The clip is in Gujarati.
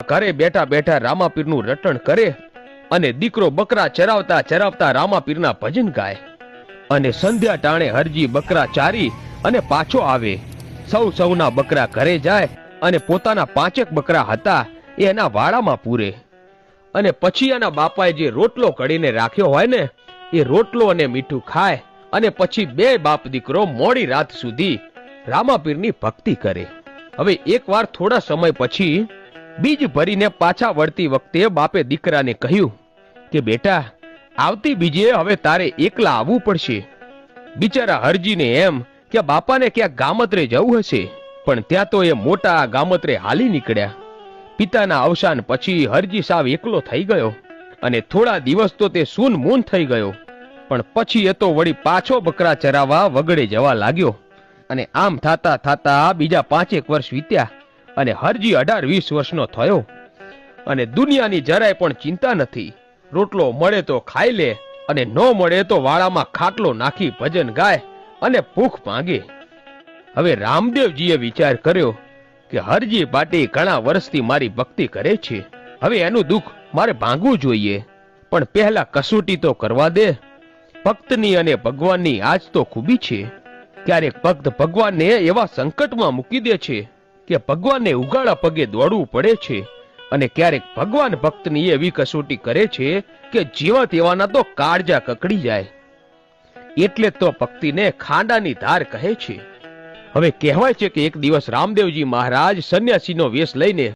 ઘરે બેઠા બેઠા રામાપીરનું રટણ કરે અને દીકરો બકરા ચરાવતા ચરાવતા રામાપીરના ભજન ગાય અને સંધ્યા ટાણે હરજી બકરા ચારી અને પાછો આવે. સૌના બકરા ઘરે જાય અને પોતાના 5 બકરા હતા એના વાડામાં પૂરે અને પછી એના બાપાએ જે રોટલો કડીને રાખ્યો હોય ને એ રોટલો અને મીઠું ખાય અને પછી 2 બાપ દીકરો મોડી રાત સુધી રામાપીરની ભક્તિ કરે. હવે એકવાર થોડા સમય પછી બીજ ભરીને પાછા વળતી વખતે બાપે દીકરાને કહ્યું કે બેટા, આવતી બીજે હવે તારે એકલા આવવું પડશે. બિચારા હરજીને એમ કે બાપાને ક્યાંક ગામત્રે જવું હશે, પણ ત્યાં તો એ મોટા ગામત્રે હાલી નીકળ્યા. પિતાના અવસાન પછી હરજી સાવ એકલો થઈ ગયો અને થોડા દિવસ તો તે સૂન મૂન થઈ ગયો, પણ પછી એ તો વળી પાછો બકરા ચરાવવા વગડે જવા લાગ્યો અને આમ થાતા થાતા બીજા 5 વર્ષ વીત્યા અને હરજી 18-20 વર્ષનો થયો અને દુનિયાની જરાય પણ ચિંતા નથી. રોટલો મળે તો ખાઈ લે અને ન મળે તો વાળામાં ખાટલો નાખી ભજન ગાય અને ભૂખ માંગે. હવે રામદેવજીએ વિચાર કર્યો કે હરજી પાટી ઘણા વર્ષથી મારી ભક્તિ કરે છે, હવે એનું દુઃખ મારે ભાંગવું જોઈએ, પણ પહેલા કસોટી તો કરવા દે. ભક્તની અને ભગવાનની આજ તો ખૂબી છે. ક્યારેક ભક્ત ભગવાનને એવા સંકટમાં મૂકી દે છે કે ભગવાનને ઉગાડા પગે દોડવું પડે છે અને ક્યારેક ભગવાન ભક્તની એવી કસોટી કરે છે કે જેવા તેવાના તો કાળજા કકડી જાય. એટલે તો ભક્તિને ખાંડાની ધાર કહે છે. હવે કહેવાય છે કે એક દિવસ રામદેવજી મહારાજ સંન્યાસીનો વેશ લઈને